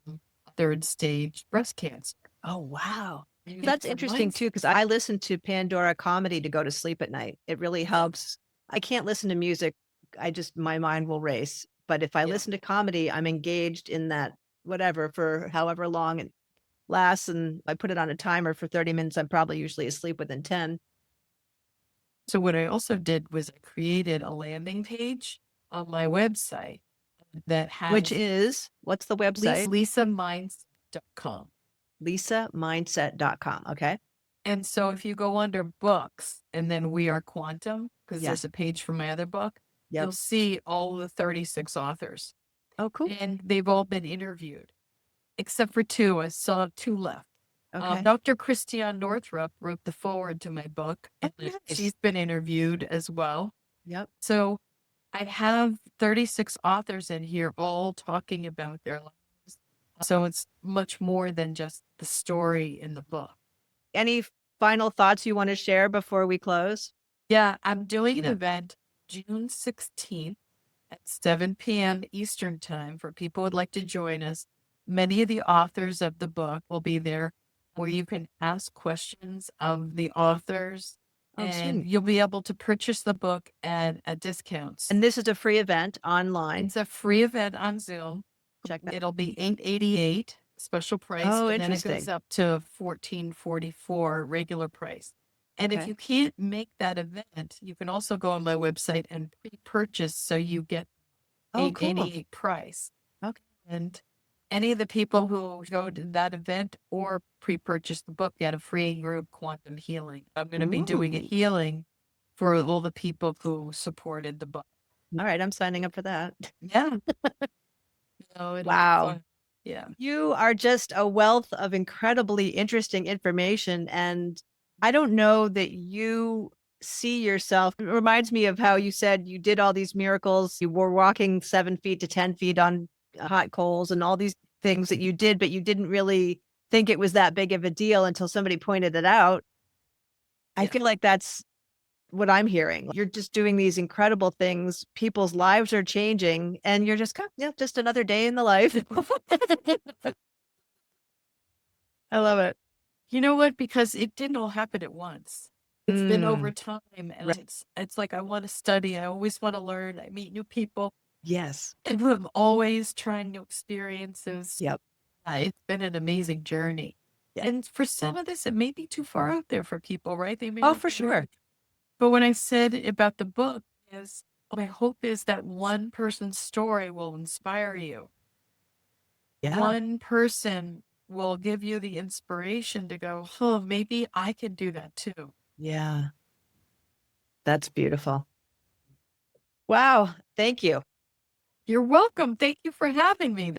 third stage breast cancer. Oh, wow. That's It's a interesting mindset. too, because I listen to Pandora comedy to go to sleep at night. It really helps. I can't listen to music. My mind will race. But if I Yeah. listen to comedy, I'm engaged in that whatever for however long it lasts. And I put it on a timer for 30 minutes. I'm probably usually asleep within 10, So, what I also did was I created a landing page on my website that which has is what's the website? lisamindset.com. LisaMindset.com. Okay. And so if you go under books and then We Are Quantum, because Yes. there's a page for my other book, Yep. you'll see all the 36 authors. Oh, cool. And they've all been interviewed, except for two. I still have two left. Okay. Dr. Christiane Northrup wrote the foreword to my book, Oh, and nice. she's been interviewed as well. Yep. So I have 36 authors in here all talking about their lives. So it's much more than just the story in the book. Any final thoughts you want to share before we close? Yeah, I'm doing an Yeah. event June 16th at 7 p.m. Eastern Time for people who'd like to join us. Many of the authors of the book will be there where you can ask questions of the authors Oh, and sweet. you'll be able to purchase the book at discounts. And this is a free event online. It's a free event on Zoom. Check that. It'll be $888 special price, Oh, and then it goes interesting. up to $1444 regular price. And if Okay. you can't make that event, you can also go on my website and pre-purchase so you get Oh, cool. $888 price. Okay. And any of the people who go to that event or pre-purchase the book get a free group quantum healing. I'm going to be doing a Ooh. healing for all the people who supported the book. All right. I'm signing up for that. Yeah. So it'll be Wow. fun. Yeah. You are just a wealth of incredibly interesting information. And I don't know that you see yourself. It reminds me of how you said you did all these miracles. You were walking 7 feet to 10 feet on hot coals and all these things that you did, but you didn't really think it was that big of a deal until somebody pointed it out. I Yeah. feel like that's what I'm hearing. You're just doing these incredible things. People's lives are changing, and you're just, yeah, just another day in the life. I love it. You know what? Because it didn't all happen at once. It's been over Mm, time, and right. it's like I want to study. I always want to learn. I meet new people, Yes. and I'm always trying new experiences. Yep. It's been an amazing journey. Yeah. And for some of this, it may be too far out there for people, right? They may Oh, not for be sure. ready. But when I said about the book is my hope is that one person's story will inspire you. Yeah. One person will give you the inspiration to go, oh, maybe I can do that too. Yeah. That's beautiful. Wow. Thank you. You're welcome. Thank you for having me.